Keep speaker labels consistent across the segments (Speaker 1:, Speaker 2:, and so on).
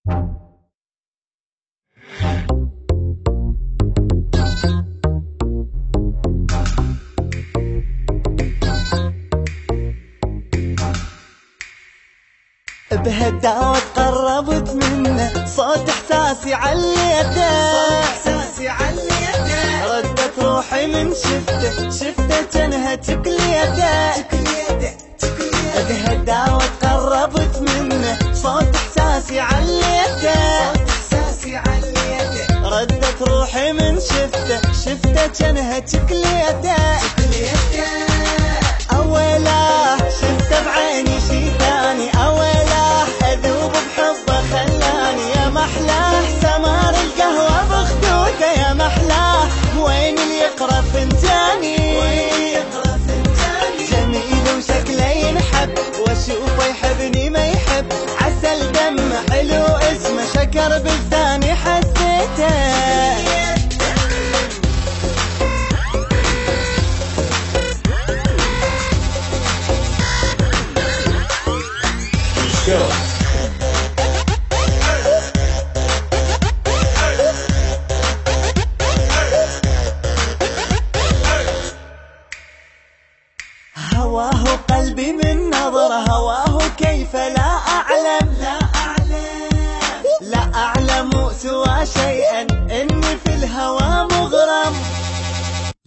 Speaker 1: بهالدعوة قربت منه، صوت احساسي عليته، ردت روحي من شفته كانها تكليته. بهالدعوة قربت منه، صوت احساسي عليته، ردت روحي من شفته كانها تكليته. أوله شفته بعيني شي ثاني، أوله أذوب بحبه خلاني. يا محلاه سمار القهوة بخدوده، يا محلاه وين اللي يقرا فنجاني. جميل وشكله ينحب، واشوفه يحبني ما يحب. عسل دم حلو اسمه، شكر بالثاني حسيته. هواه قلبي من نظره، هواه كيف لا أعلم، لا أعلم سوى شيئا إني في الهوى مغرم.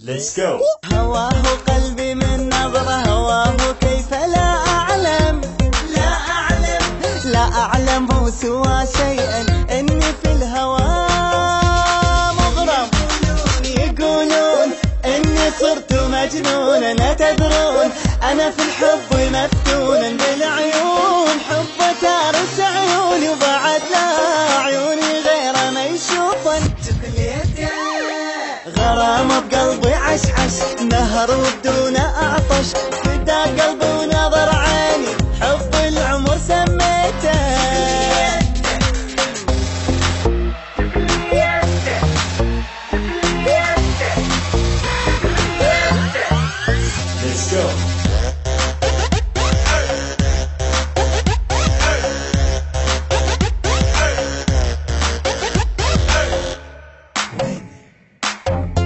Speaker 2: Let's go.
Speaker 1: هواه قلبي من نظره، هواه كيف لا أعلم، لا أعلم سوى شيئا إني في الهوى مغرم. يقولون إني صرت مجنونا، تدرون أنا في الحب مفتونا بالعيون. حبه تارس عيوني، وبعد لا عيوني غيره ما يشوفن. غرامه بقلبي عشعش، نهر وبدونه أعطش. فدا قلبي ونظر عيني، حب العمر سميته.
Speaker 2: Let's go.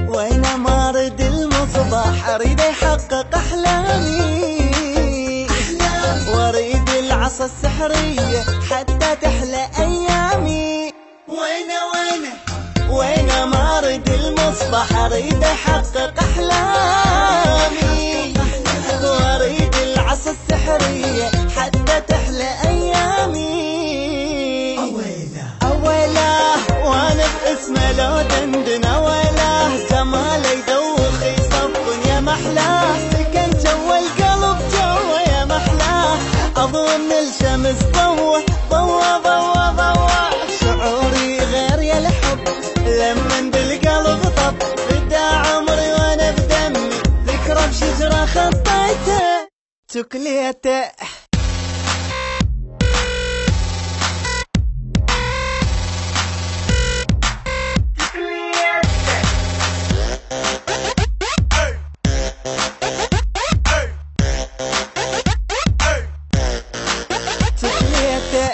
Speaker 1: وين مارد المصباح، اريد يحقق احلامي. واريد العصا السحرية حتى تحلى ايامي. وين مارد المصباح، اريد يحقق احلامي. واريد العصا السحرية حتى تحلى ايامي. اويله وانا باسمه لو دندن، اويله جماله يدوخ يصفن. يا محلاه سكن جوا القلب جوا، يا محلاه اظن الشمس ضوى. شعوري غير يا الحب لمن بالقلب طب. بدا عمري وانا بدمي ذكرى بشجره خطيته تكليته. تكليته